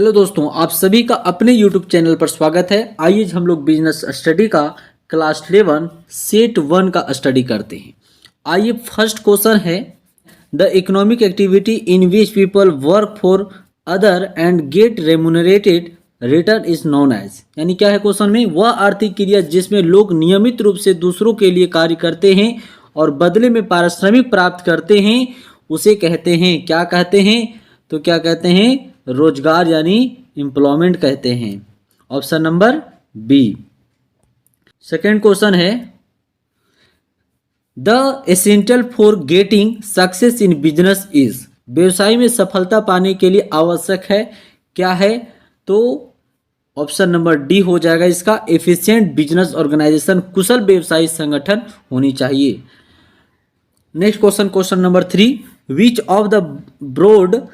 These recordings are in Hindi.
हेलो दोस्तों, आप सभी का अपने यूट्यूब चैनल पर स्वागत है। आइए हम लोग बिजनेस स्टडी का क्लास 11 सेट 1 का स्टडी करते हैं। आइए फर्स्ट क्वेश्चन है, the economic activity in which people work for other and get remunerated return is known as. यानी क्या है क्वेश्चन में, वह आर्थिक क्रिया जिसमें लोग नियमित रूप से दूसरों के लिए कार्य करते हैं और बदले में पारिश्रमिक प्राप्त करते हैं उसे कहते हैं, क्या कहते हैं? तो क्या कहते हैं? रोजगार यानी एम्प्लॉयमेंट कहते हैं। Option number B. Second question है, the essential for getting success in business is. व्यवसाय में सफलता पाने के लिए आवश्यक है, क्या है? तो ऑप्शन नंबर डी हो जाएगा इसका, एफिशिएंट बिजनेस ऑर्गेनाइजेशन, कुशल व्यवसायी संगठन होनी चाहिए। Next question, question number 3, which of the broad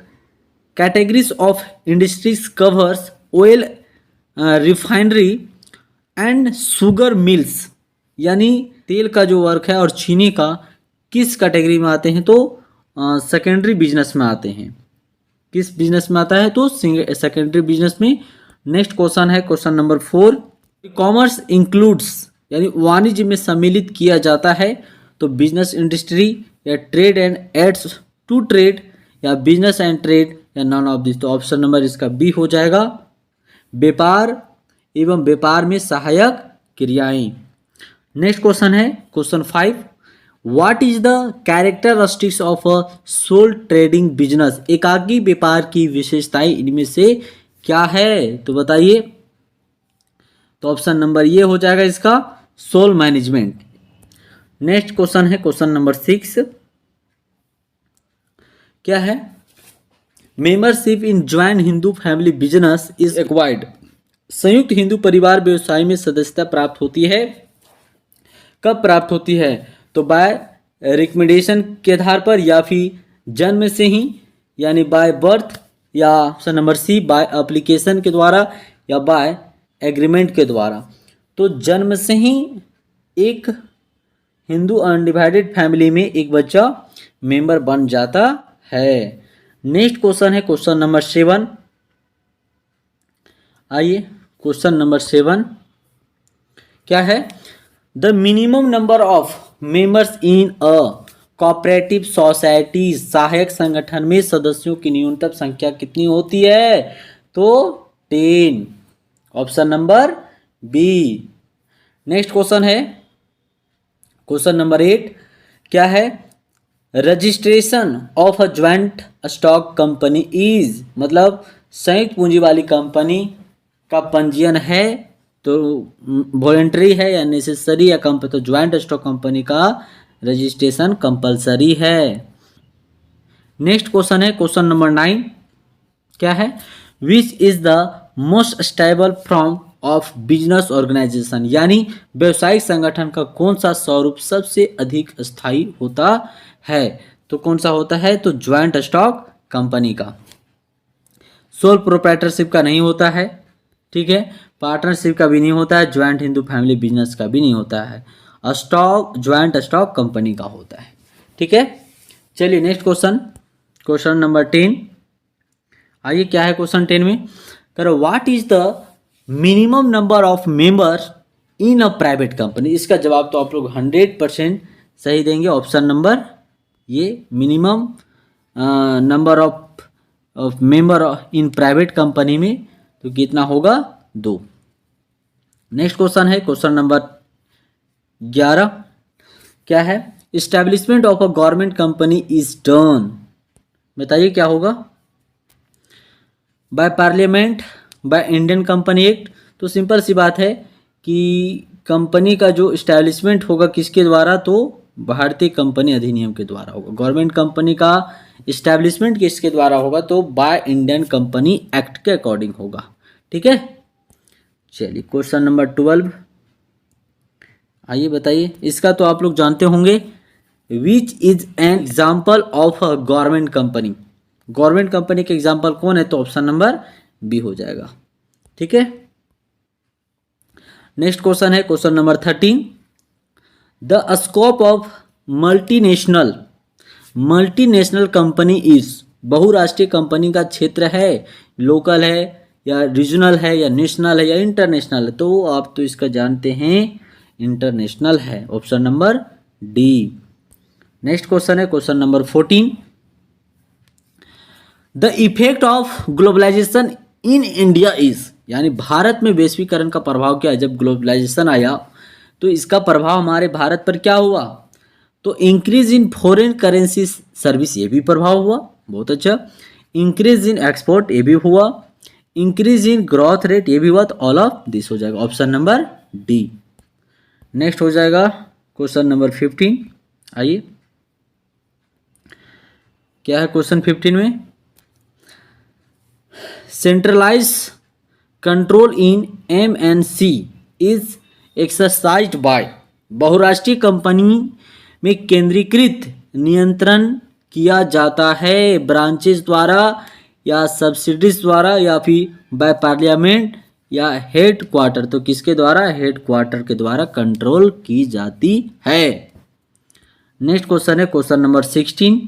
categories of industries covers oil refinery and sugar mills. यानी तेल का जो वर्क है और चीनी का किस कैटेगरी में आते हैं? तो सेकेंडरी बिजनेस में आते हैं। किस बिजनेस में आता है? तो सेकेंडरी बिजनेस में। नेक्स्ट क्वेश्चन है क्वेश्चन नंबर 4, कॉमर्स इंक्लूड्स यानी वाणिज्य में सम्मिलित किया जाता है तो बिजनेस इंडस्ट्री या trade and aids to trade या बिजनेस एंड ट्रेड या नॉन ऑफ दिस। तो ऑप्शन नंबर इसका बी हो जाएगा, व्यापार एवं व्यापार में सहायक क्रियाएं। नेक्स्ट क्वेश्चन है question 5, what is the characteristics of a sole trading business. एकाकी व्यापार की विशेषताएं इनमें से क्या है? तो बताइए। तो ऑप्शन नंबर ये हो जाएगा इसका, सोल मैनेजमेंट। नेक्स्ट क्वेश्चन है क्वेश्चन नंबर 6, क्या है? Membership in joint Hindu family business is acquired. संयुक्त हिंदू परिवार व्यवसाय में सदस्यता प्राप्त होती है, कब प्राप्त होती है? तो बाय रिकमेंडेशन के आधार पर या फिर जन्म से ही, यानी बाय बर्थ, या option number C by application के द्वारा या बाय एग्रीमेंट के द्वारा। तो जन्म से ही एक हिंदू अनडिवाइडेड फैमिली में एक बच्चा मेंबर बन जाता है। नेक्स्ट क्वेश्चन है क्वेश्चन नंबर 7। आइए क्वेश्चन नंबर 7 क्या है? The minimum number of members in a cooperative society. सहायक संगठन में सदस्यों की न्यूनतम संख्या कितनी होती है? तो 10। Option number B. Next question है क्वेश्चन नंबर 8, क्या है? Registration of a joint stock company is, मतलब संयुक्त पूंजी वाली कंपनी का पंजीयन है तो वॉलेंटरी है या नेसेसरी या कंपनी? तो ज्वाइंट स्टॉक कंपनी का रजिस्ट्रेशन कंपलसरी है। नेक्स्ट क्वेश्चन है क्वेश्चन नंबर 9, क्या है? Which is the most stable form of business organisation. यानी व्यवसायिक संगठन का कौन सा स्वरूप सबसे अधिक स्थायी होता है? तो कौन सा होता है? तो ज्वाइंट स्टॉक कंपनी का। सोल प्रोप्राइटरशिप का नहीं होता है, ठीक है, पार्टनरशिप का भी नहीं होता है, ज्वाइंट हिंदू फैमिली बिजनेस का भी नहीं होता है, स्टॉक ज्वाइंट स्टॉक कंपनी का होता है, ठीक है। चलिए नेक्स्ट क्वेश्चन, क्वेश्चन नंबर 10। आइए क्या है क्वेश्चन 10 में? करो, what is the minimum number of members in a private company. इसका जवाब तो आप लोग 100% सही देंगे। ऑप्शन नंबर ये, minimum number of member in private company में तो कितना होगा? 2। नेक्स्ट क्वेश्चन है क्वेश्चन नंबर 11, क्या है? Establishment of a government company is done. बताइए क्या होगा? By parliament, by Indian company act. तो सिंपल सी बात है कि कंपनी का जो इस्टेब्लिशमेंट होगा किसके द्वारा? तो भारतीय कंपनी अधिनियम के द्वारा होगा। गवर्नमेंट कंपनी का इस्टेब्लिशमेंट किसके द्वारा होगा? तो बाय इंडियन कंपनी एक्ट के अकॉर्डिंग होगा, ठीक है। चलिए क्वेश्चन नंबर 12, आइए बताइए। इसका तो आप लोग जानते होंगे, which is an example of a government company. Government company के एग्जाम्पल कौन है? तो ऑप्शन नंबर बी हो जाएगा, ठीक है। नेक्स्ट क्वेश्चन है question number 13, the scope of multinational company is. बहुराष्ट्रीय कंपनी का क्षेत्र है, लोकल है या रीजनल है या नेशनल है या इंटरनेशनल है, तो आप तो इसका जानते हैं इंटरनेशनल है, option number D. Next question है question number 14, the effect of globalisation in India is, यानी भारत में वैश्वीकरण का प्रभाव क्या है। जब ग्लोबलाइजेशन आया तो इसका प्रभाव हमारे भारत पर क्या हुआ, तो increase in foreign currency service, ये भी प्रभाव हुआ, बहुत अच्छा। इंक्रीज इन एक्सपोर्ट, ये भी हुआ। इंक्रीज इन ग्रोथ रेट, ये भी हुआ। तो ऑल ऑफ दिस हो जाएगा, ऑप्शन नंबर डी। नेक्स्ट हो जाएगा क्वेश्चन नंबर 15। आइए क्या है क्वेश्चन 15 में, centralise control in MNC is exercised by, बहुराष्ट्रीय कंपनी में केंद्रीकृत नियंत्रण किया जाता है ब्रांचेस द्वारा या सब्सिडीज द्वारा या फिर बाय पार्लियामेंट या हेड क्वार्टर, तो किसके द्वारा, हेड क्वार्टर के द्वारा कंट्रोल की जाती है। नेक्स्ट क्वेश्चन है क्वेश्चन नंबर 16,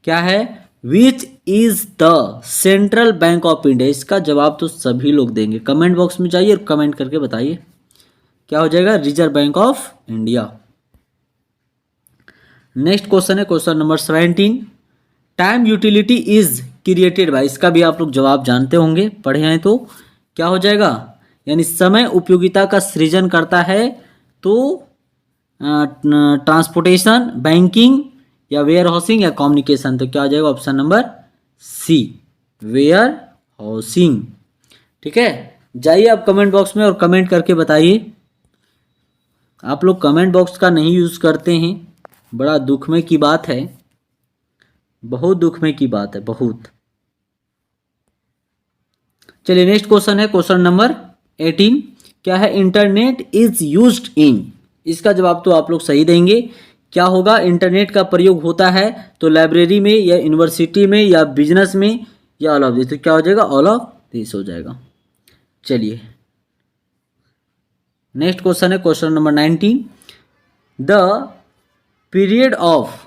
क्या है, which is the central bank of India. इसका जवाब तो सभी लोग देंगे, कमेंट बॉक्स में जाइए और कमेंट करके बताइए क्या हो जाएगा, Reserve Bank of India. Next question है question number 17, time utility is created by, इसका भी आप लोग जवाब जानते होंगे, पढ़े हैं तो क्या हो जाएगा, यानी समय उपयोगिता का सृजन करता है, तो ट्रांसपोर्टेशन, बैंकिंग या वेयर हाउसिंग या कम्युनिकेशन, तो क्या हो जाएगा, option number C, warehousing. ठीक है, जाइए आप कमेंट बॉक्स में और कमेंट करके बताइए। आप लोग कमेंट बॉक्स का नहीं यूज करते हैं, बड़ा दुख में की बात है, बहुत दुख में की बात है, बहुत। चलिए नेक्स्ट क्वेश्चन है क्वेश्चन नंबर 18, क्या है, इंटरनेट इज यूज्ड इन, इसका जवाब तो आप लोग सही देंगे। क्या होगा, इंटरनेट का प्रयोग होता है तो लाइब्रेरी में या यूनिवर्सिटी में या बिजनेस में या ऑल ऑफ दिस, तो क्या हो जाएगा, ऑल ऑफ दिस हो जाएगा। चलिए नेक्स्ट क्वेश्चन है question number 19, the period of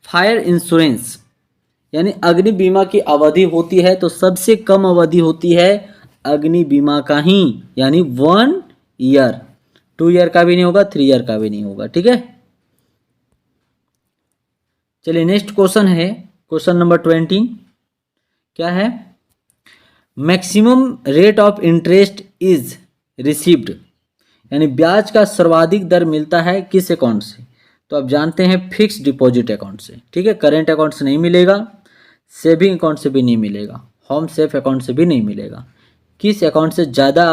fire insurance, यानी अग्नि बीमा की अवधि होती है तो सबसे कम अवधि होती है अग्नि बीमा का ही, यानी 1 ईयर, 2 ईयर का भी नहीं होगा, 3 ईयर का भी नहीं होगा। ठीक है, चलिए नेक्स्ट क्वेश्चन है क्वेश्चन नंबर 20, क्या है, maximum rate of interest is received, यानी ब्याज का सर्वाधिक दर मिलता है किस अकाउंट से, तो आप जानते हैं फिक्स डिपॉजिट अकाउंट से। ठीक है, करेंट अकाउंट से नहीं मिलेगा, सेविंग अकाउंट से भी नहीं मिलेगा, होम सेफ अकाउंट से भी नहीं मिलेगा। किस अकाउंट से ज़्यादा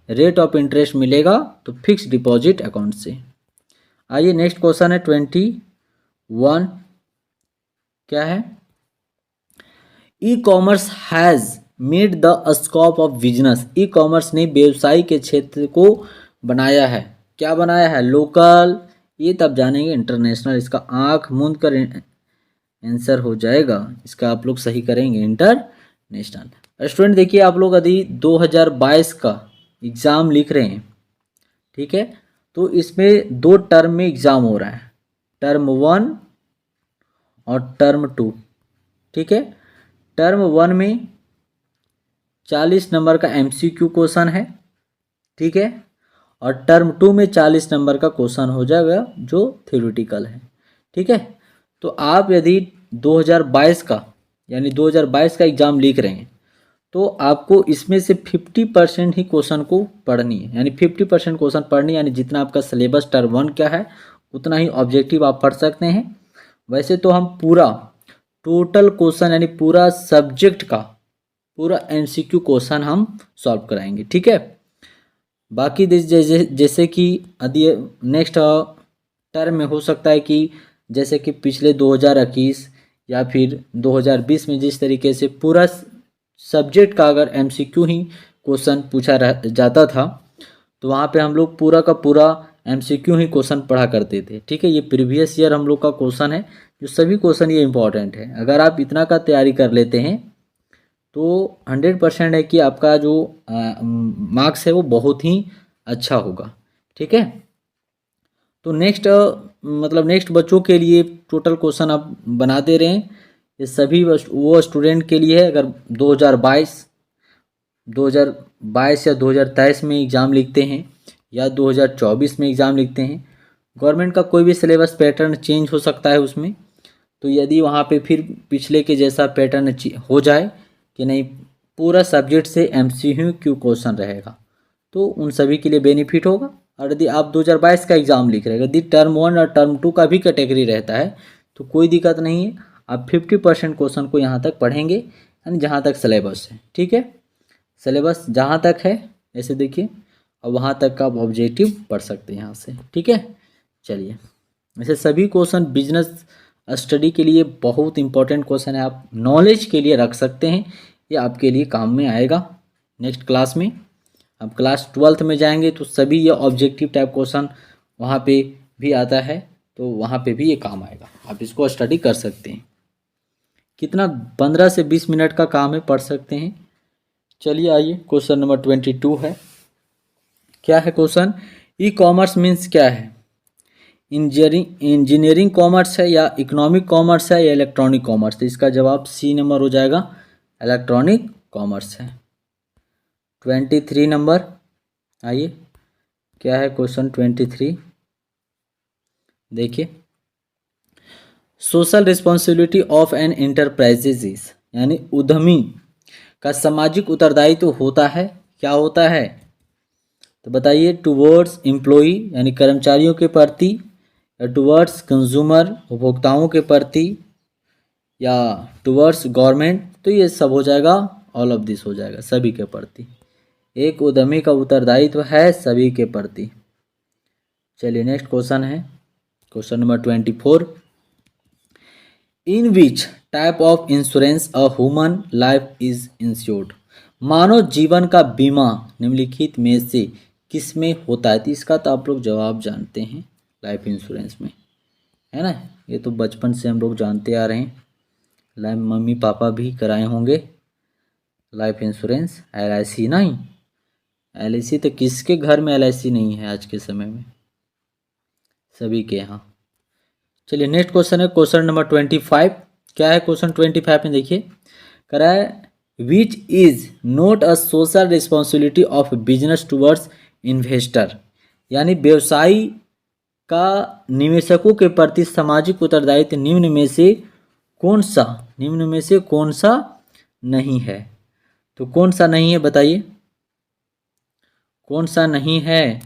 रेट ऑफ इंटरेस्ट मिलेगा, तो फिक्स डिपॉजिट अकाउंट से। आइए नेक्स्ट क्वेश्चन है 21, क्या है, e commerce has made the scope of business, e commerce ने व्यवसाय के क्षेत्र को बनाया है, क्या बनाया है, लोकल, ये तब जानेंगे, इंटरनेशनल, इसका आंख मूंद कर आंसर हो जाएगा, इसका आप लोग सही करेंगे, इंटरनेशनल। स्टूडेंट देखिए, आप लोग यदि 2022 का एग्ज़ाम लिख रहे हैं, ठीक है, तो इसमें 2 टर्म में एग्ज़ाम हो रहा है, टर्म 1 और टर्म 2। ठीक है, टर्म 1 में 40 नंबर का MCQ क्वेश्चन है, ठीक है, और टर्म 2 में 40 नंबर का क्वेश्चन हो जाएगा जो थ्योरेटिकल है। ठीक है, तो आप यदि 2022 का यानी 2022 का एग्ज़ाम लिख रहे हैं तो आपको इसमें से 50% ही क्वेश्चन को पढ़नी है, यानी 50% क्वेश्चन पढ़नी है, यानी जितना आपका सिलेबस टर्म 1 क्या है उतना ही ऑब्जेक्टिव आप पढ़ सकते हैं। वैसे तो हम पूरा टोटल क्वेश्चन यानी पूरा सब्जेक्ट का पूरा MCQ क्वेश्चन हम सॉल्व कराएंगे। ठीक है, बाकी जैसे कि यदि नेक्स्ट टर्म में हो सकता है कि जैसे कि पिछले 2021 या फिर 2020 में जिस तरीके से पूरा सब्जेक्ट का अगर MCQ ही क्वेश्चन पूछा जाता था तो वहाँ पे हम लोग पूरा का पूरा MCQ ही क्वेश्चन पढ़ा करते थे। ठीक है, ये प्रीवियस ईयर हम लोग का क्वेश्चन है, जो सभी क्वेश्चन ये इंपॉर्टेंट है। अगर आप इतना का तैयारी कर लेते हैं तो 100% है कि आपका जो मार्क्स है वो बहुत ही अच्छा होगा। ठीक है, तो नेक्स्ट नेक्स्ट बच्चों के लिए टोटल क्वेश्चन आप बना दे रहे हैं ये सभी वो स्टूडेंट के लिए है अगर 2022 या 2023 में एग्ज़ाम लिखते हैं या 2024 में एग्ज़ाम लिखते हैं। गवर्नमेंट का कोई भी सिलेबस पैटर्न चेंज हो सकता है उसमें, तो यदि वहाँ पे फिर पिछले के जैसा पैटर्न हो जाए कि नहीं पूरा सब्जेक्ट से MCQ क्वेश्चन रहेगा, तो उन सभी के लिए बेनिफिट होगा। और यदि आप 2022 का एग्ज़ाम लिख रहे हैं, यदि टर्म 1 और टर्म 2 का भी कैटेगरी रहता है तो कोई दिक्कत नहीं है, आप 50% क्वेश्चन को यहाँ तक पढ़ेंगे, यानी जहाँ तक सिलेबस है। ठीक है, सिलेबस जहाँ तक है ऐसे देखिए, और वहाँ तक का आप ऑब्जेक्टिव पढ़ सकते हैं यहाँ से। ठीक है, चलिए, ऐसे सभी क्वेश्चन बिजनेस स्टडी के लिए बहुत इंपॉर्टेंट क्वेश्चन है, आप नॉलेज के लिए रख सकते हैं, ये आपके लिए काम में आएगा नेक्स्ट क्लास में। अब क्लास 12th में जाएंगे तो सभी ये ऑब्जेक्टिव टाइप क्वेश्चन वहाँ पे भी आता है, तो वहाँ पे भी ये काम आएगा, आप इसको स्टडी कर सकते हैं। कितना 15 से 20 मिनट का काम है, पढ़ सकते हैं। चलिए आइए, क्वेश्चन नंबर 22 है। क्या है क्वेश्चन? ई कॉमर्स मीन्स क्या है? इंजीनियरिंग कॉमर्स है या इकोनॉमिक कॉमर्स है या इलेक्ट्रॉनिक कॉमर्स? तो इसका जवाब सी नंबर हो जाएगा, इलेक्ट्रॉनिक कॉमर्स है। 23 नंबर, आइए क्या है क्वेश्चन 23, देखिए, social responsibility of an enterprises is, यानी उद्यमी का सामाजिक उत्तरदायित्व होता है, क्या होता है? तो बताइए, टुवर्ड्स एम्प्लॉई यानी कर्मचारियों के प्रति, या टुवर्ड्स कंज्यूमर उपभोक्ताओं के प्रति, या टुवर्ड्स गवर्नमेंट? तो ये सब हो जाएगा, ऑल ऑफ दिस हो जाएगा, सभी के प्रति। एक उद्यमी का उत्तरदायित्व है सभी के प्रति। चलिए नेक्स्ट क्वेश्चन है, question number 24, in which type of insurance a human life is insured? मानव जीवन का बीमा निम्नलिखित में से किस में होता है? तो इसका तो आप लोग जवाब जानते हैं, लाइफ इंश्योरेंस में, है ना, ये तो बचपन से हम लोग जानते आ रहे हैं, लाइफ मम्मी पापा भी कराए होंगे लाइफ इंश्योरेंस। LIC नहीं, LIC तो किसके घर में LIC नहीं है आज के समय में, सभी के यहाँ। चलिए नेक्स्ट क्वेश्चन है, क्वेश्चन नंबर 25। क्या है क्वेश्चन 25 में? देखिए, कह रहा है which is not a social responsibility of business towards investor, यानी व्यवसायी का निवेशकों के प्रति सामाजिक उत्तरदायित्व निम्न में से कौन सा नहीं है? तो कौन सा नहीं है बताइए, कौन सा नहीं है?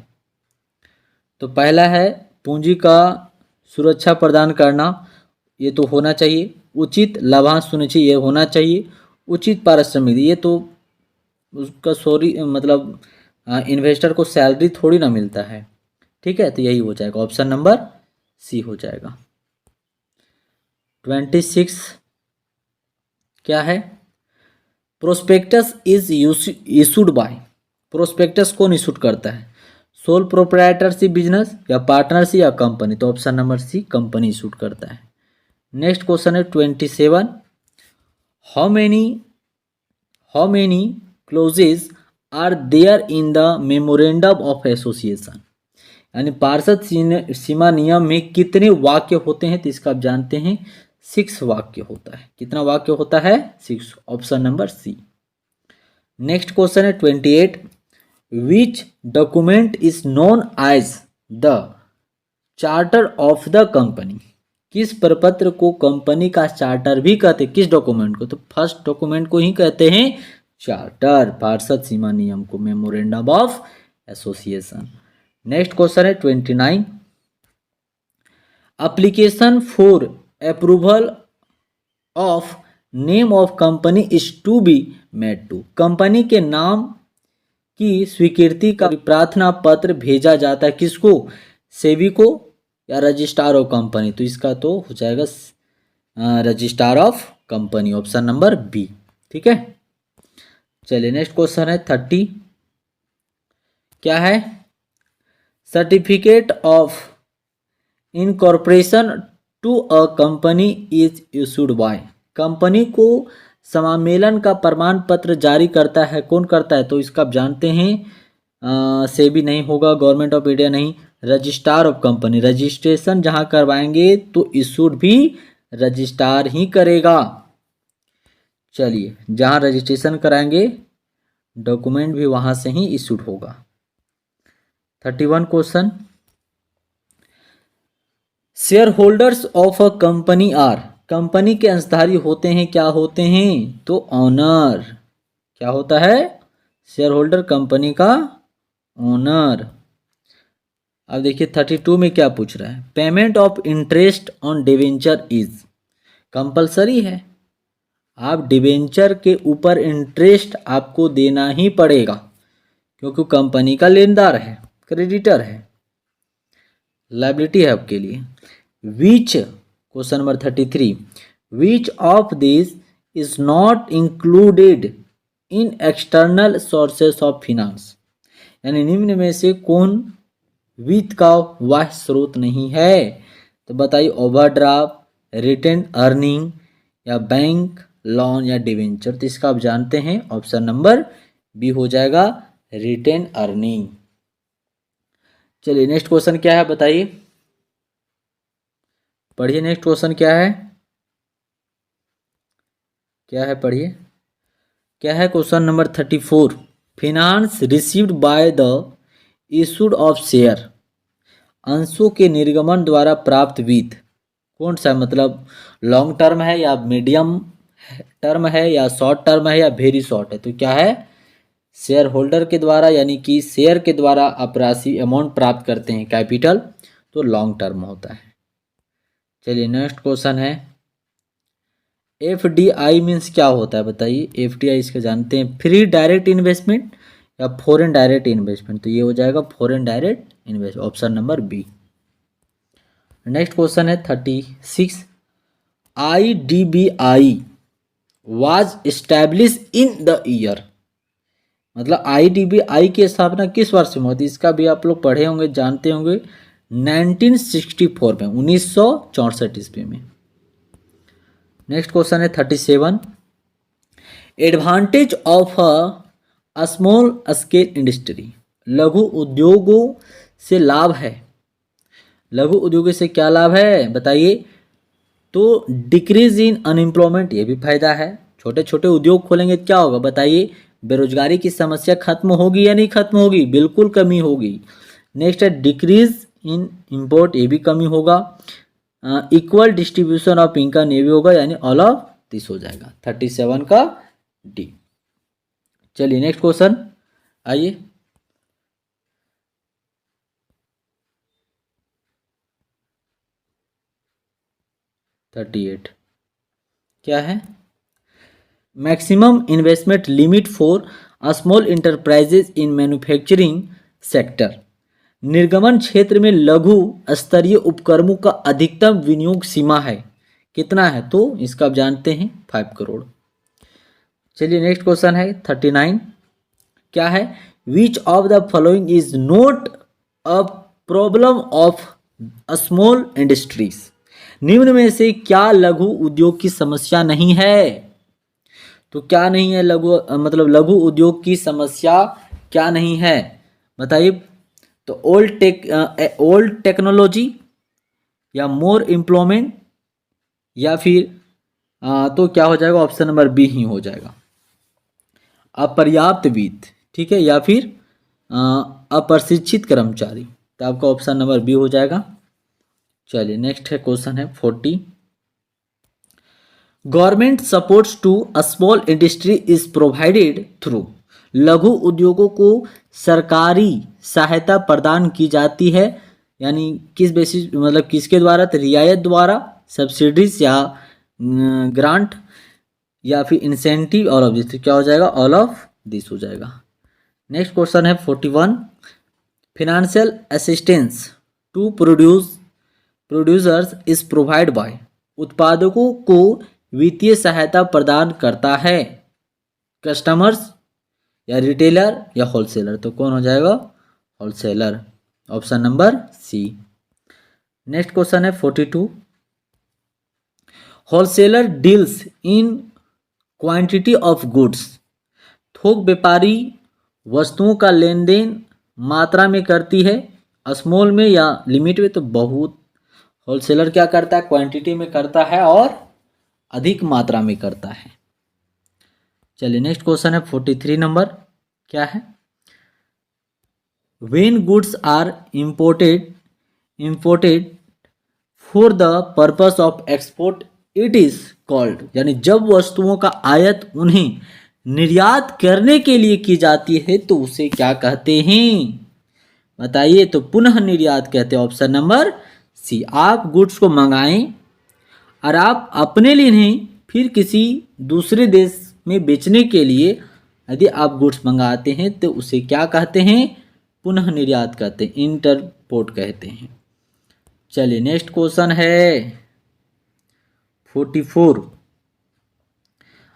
तो पहला है पूंजी का सुरक्षा प्रदान करना, ये तो होना चाहिए। उचित लाभांश सुनिश्चित, ये होना चाहिए। उचित पारिश्रमिक, ये तो उसका मतलब इन्वेस्टर को सैलरी थोड़ी ना मिलता है। ठीक है, तो यही हो जाएगा, ऑप्शन नंबर सी हो जाएगा। 26 क्या है? Prospectus is issued by, prospectus कौन इशूड करता है? सोल प्रोप्राइटरशिप बिजनेस या पार्टनरशिप या कंपनी? तो option number C, company issued करता है। नेक्स्ट क्वेश्चन है 27, how many clauses are there in the memorandum of association, यानी पार्षद सीमा नियम में कितने वाक्य होते हैं? तो इसका आप जानते हैं 6 वाक्य होता है। कितना वाक्य होता है? 6, option number C. Next question है 28, which document is known as the charter of the company, किस प्रपत्र को कंपनी का चार्टर भी कहते हैं? किस डॉक्यूमेंट को? तो फर्स्ट डॉक्यूमेंट को ही कहते हैं चार्टर, पार्षद सीमा नियम को, memorandum of association. Next question है 29, application for approval of name of company is to be made to, company के नाम की स्वीकृति का प्रार्थना पत्र भेजा जाता है किसको? सेबी को या रजिस्ट्रार ऑफ कंपनी? तो इसका तो हो जाएगा registrar of company, option number B. ठीक है, चलिए नेक्स्ट क्वेश्चन है 30, क्या है? Certificate of incorporation to a company is issued by, company को समामेलन का प्रमाण पत्र जारी करता है, कौन करता है? तो इसका आप जानते हैं, सेबी नहीं होगा, गवर्नमेंट ऑफ इंडिया नहीं, रजिस्ट्रार ऑफ कंपनी। रजिस्ट्रेशन जहां करवाएंगे तो इशूड भी रजिस्ट्रार ही करेगा। चलिए, जहाँ रजिस्ट्रेशन कराएंगे डॉक्यूमेंट भी वहाँ से ही इशूड होगा। 31 question, shareholders of a company are, company के अंशधारी होते हैं, क्या होते हैं, तो ऑनर। क्या होता है, शेयर होल्डर कंपनी का ओनर। अब देखिए 32 में क्या पूछ रहा है, payment of interest on debenture is, compulsory है। आप डिवेंचर के ऊपर इंटरेस्ट आपको देना ही पड़ेगा, क्योंकि कंपनी का लेनदार है, क्रेडिटर है, लायबिलिटी है आपके लिए। Which, question number 33, which of this is not included in external sources of finance, यानी निम्न में से कौन वित्त का बाह्य स्रोत नहीं है, तो बताइए, ओवरड्राफ्ट, रिटेन अर्निंग, या बैंक लोन, या डिवेंचर। तो इसका आप जानते हैं ऑप्शन नंबर बी हो जाएगा, रिटेन अर्निंग। चलिए नेक्स्ट क्वेश्चन क्या है बताइए, पढ़िए नेक्स्ट क्वेश्चन क्या है, क्या है पढ़िए, क्या है question number 34, finance received by the issued of share, अंशों के निर्गमन द्वारा प्राप्त वित्त कौन सा, मतलब लॉन्ग टर्म है या मीडियम टर्म है या शॉर्ट टर्म है या वेरी शॉर्ट है, तो क्या है, शेयर होल्डर के द्वारा, यानी कि शेयर के द्वारा आप राशि अमाउंट प्राप्त करते हैं कैपिटल, तो लॉन्ग टर्म होता है। चलिए नेक्स्ट क्वेश्चन है, एफडीआई मीन्स क्या होता है बताइए, एफडीआई इसके जानते हैं, फ्री डायरेक्ट इन्वेस्टमेंट या फॉरेन डायरेक्ट इन्वेस्टमेंट, तो ये हो जाएगा foreign direct investment, option number B. Next question है 36, IDBI was establish in the year, मतलब IDBI की स्थापना किस वर्ष में होती है, इसका भी आप लोग पढ़े होंगे, जानते होंगे, 1964 में, 1964 ईस्वी में। नेक्स्ट क्वेश्चन है 37, advantage of a small scale industry, लघु उद्योगों से लाभ है, लघु उद्योगों से क्या लाभ है बताइए, तो डिक्रीज इन अनएम्प्लॉयमेंट, ये भी फायदा है, छोटे छोटे उद्योग खोलेंगे क्या होगा बताइए, बेरोजगारी की समस्या खत्म होगी या नहीं खत्म होगी, बिल्कुल कमी होगी। नेक्स्ट है डिक्रीज इन इंपोर्ट, ये भी कमी होगा, इक्वल डिस्ट्रीब्यूशन ऑफ इनकम, ये भी होगा, यानी ऑल ऑफ दिस हो जाएगा 37 का डी। चलिए नेक्स्ट क्वेश्चन आइए, थर्टी एट क्या है, maximum investment limit for small enterprises in manufacturing sector, निर्गमन क्षेत्र में लघु स्तरीय उपक्रमों का अधिकतम विनियोग सीमा है, कितना है, तो इसका आप जानते हैं 5 करोड़। चलिए नेक्स्ट क्वेश्चन है 39, क्या है, विच of the following is not a problem of small industries, निम्न में से क्या लघु उद्योग की समस्या नहीं है, तो क्या नहीं है, लघु मतलब लघु उद्योग की समस्या क्या नहीं है बताइए, तो ओल्ड टेक्नोलॉजी, या मोर एम्प्लॉयमेंट, या फिर तो क्या हो जाएगा, ऑप्शन नंबर बी ही हो जाएगा, अपर्याप्त वित्त, ठीक है, या फिर अप्रशिक्षित कर्मचारी, तो आपका ऑप्शन नंबर बी हो जाएगा। चलिए नेक्स्ट है क्वेश्चन है 40, government supports to a small industry is provided through, लघु उद्योगों को सरकारी सहायता प्रदान की जाती है, यानी किस बेसिस, मतलब किसके द्वारा, तो रियायत द्वारा, सब्सिडीज या ग्रांट, या फिर इंसेंटिव, ऑल ऑफ दिस, तो क्या हो जाएगा, ऑल ऑफ दिस हो जाएगा। नेक्स्ट क्वेश्चन है 41, financial assistance to producers is provide by, उत्पादकों को वित्तीय सहायता प्रदान करता है कस्टमर्स, या रिटेलर, या होलसेलर, तो कौन हो जाएगा, wholesaler, option number C. Next question है 42, wholesaler deals in quantity of goods, थोक व्यापारी वस्तुओं का लेन देन मात्रा में करती है, स्मॉल में या लिमिट में, तो बहुत, होलसेलर क्या करता है, क्वांटिटी में करता है और अधिक मात्रा में करता है। चलिए नेक्स्ट क्वेश्चन है 43 नंबर। क्या है? When goods are imported for the purpose of export it is called, यानी जब वस्तुओं का आयात उन्हें निर्यात करने के लिए की जाती है तो उसे क्या कहते हैं? बताइए। तो पुनः निर्यात कहते हैं। Option number C. आप गुड्स को मंगाएं और आप अपने लिए नहीं फिर किसी दूसरे देश में बेचने के लिए यदि आप गुड्स मंगाते हैं तो उसे क्या कहते हैं? पुनः निर्यात कहते हैं, इंटरपोर्ट कहते हैं। चलिए नेक्स्ट क्वेश्चन है 44।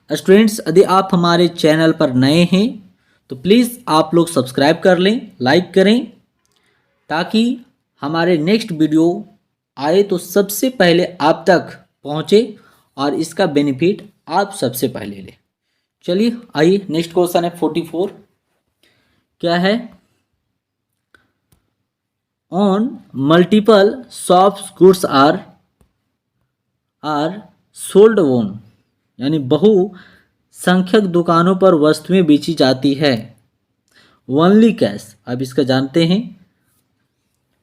स्टूडेंट्स, यदि आप हमारे चैनल पर नए हैं तो प्लीज़ आप लोग सब्सक्राइब कर लें, लाइक करें, ताकि हमारे नेक्स्ट वीडियो आए तो सबसे पहले आप तक पहुंचे और इसका बेनिफिट आप सबसे पहले लें। चलिए आइए नेक्स्ट क्वेश्चन है 44। क्या है? On multiple shops goods are sold on, यानी बहु संख्यक दुकानों पर वस्तुएं बेची जाती है। ओनली कैश, अब इसका जानते हैं।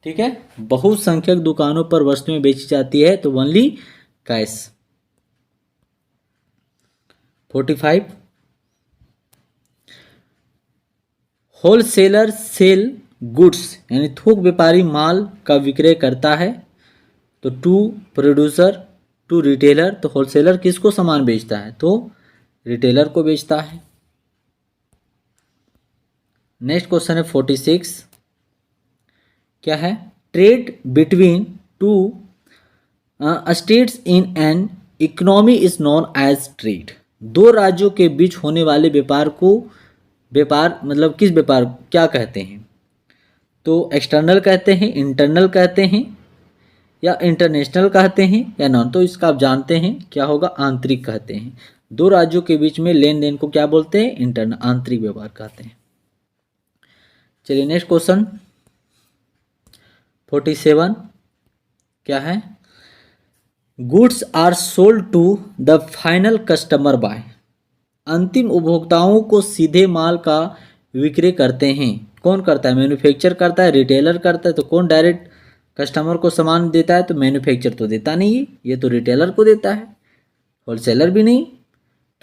ठीक है, बहुसंख्यक दुकानों पर वस्तुएं बेची जाती है तो only cash. 45। Wholesaler sell goods, यानी थोक व्यापारी माल का विक्रय करता है। तो टू प्रोड्यूसर टू रिटेलर, तो होलसेलर किसको सामान बेचता है? तो रिटेलर को बेचता है। नेक्स्ट क्वेश्चन है 46। क्या है? Trade between two states in an economy is known as trade. दो राज्यों के बीच होने वाले व्यापार को व्यापार मतलब किस व्यापार क्या कहते हैं? तो एक्सटर्नल कहते हैं, इंटरनल कहते हैं, या इंटरनेशनल कहते हैं, या नॉन। तो इसका आप जानते हैं क्या होगा? आंतरिक कहते हैं। दो राज्यों के बीच में लेन देन को क्या बोलते हैं? इंटरनल, आंतरिक व्यापार कहते हैं। चलिए नेक्स्ट क्वेश्चन 47। क्या है? Goods are sold to the final customer by, अंतिम उपभोक्ताओं को सीधे माल का विक्रय करते हैं। कौन करता है? मैन्युफैक्चर करता है, रिटेलर करता है। तो कौन डायरेक्ट कस्टमर को सामान देता है? तो मैन्युफैक्चर तो देता नहीं है, ये तो रिटेलर को देता है, होलसेलर भी नहीं।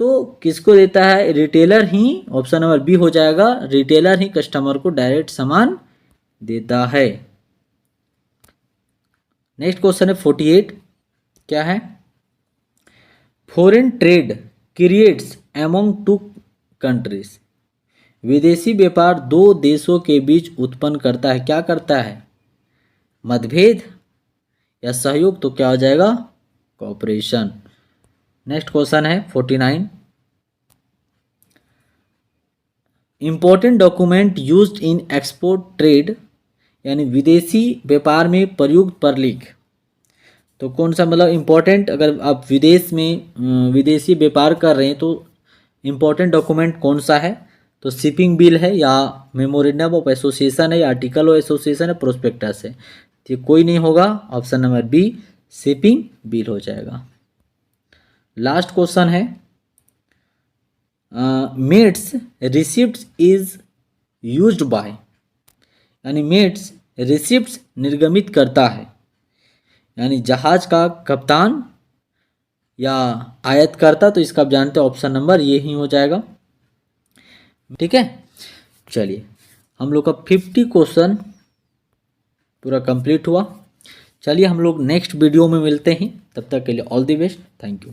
तो किसको देता है? रिटेलर ही। ऑप्शन नंबर बी हो जाएगा, रिटेलर ही कस्टमर को डायरेक्ट सामान देता है। नेक्स्ट क्वेश्चन है 48। क्या है? Foreign trade creates among two countries, विदेशी व्यापार दो देशों के बीच उत्पन्न करता है। क्या करता है? मतभेद या सहयोग। तो क्या हो जाएगा? कोऑपरेशन। नेक्स्ट क्वेश्चन है 49। Important document used in export trade, यानी विदेशी व्यापार में प्रयुक्त परलेख। तो कौन सा मतलब इंपॉर्टेंट? अगर आप विदेश में विदेशी व्यापार कर रहे हैं तो इंपॉर्टेंट डॉक्यूमेंट कौन सा है? तो शिपिंग बिल है, या मेमोरेंडम ऑफ एसोसिएशन है, या आर्टिकल ऑफ एसोसिएशन है, प्रोस्पेक्टस है। ये कोई नहीं होगा। Option number B shipping bill हो जाएगा। लास्ट क्वेश्चन है mate's receipt is used by, यानी मेट्स रिसिप्ट निर्गमित करता है, यानी जहाज का कप्तान या आयात करता। तो इसका आप जानते हैं, ऑप्शन नंबर ये ही हो जाएगा। ठीक है, चलिए हम लोग का 50 क्वेश्चन पूरा कंप्लीट हुआ। चलिए हम लोग नेक्स्ट वीडियो में मिलते हैं, तब तक के लिए all the best, thank you.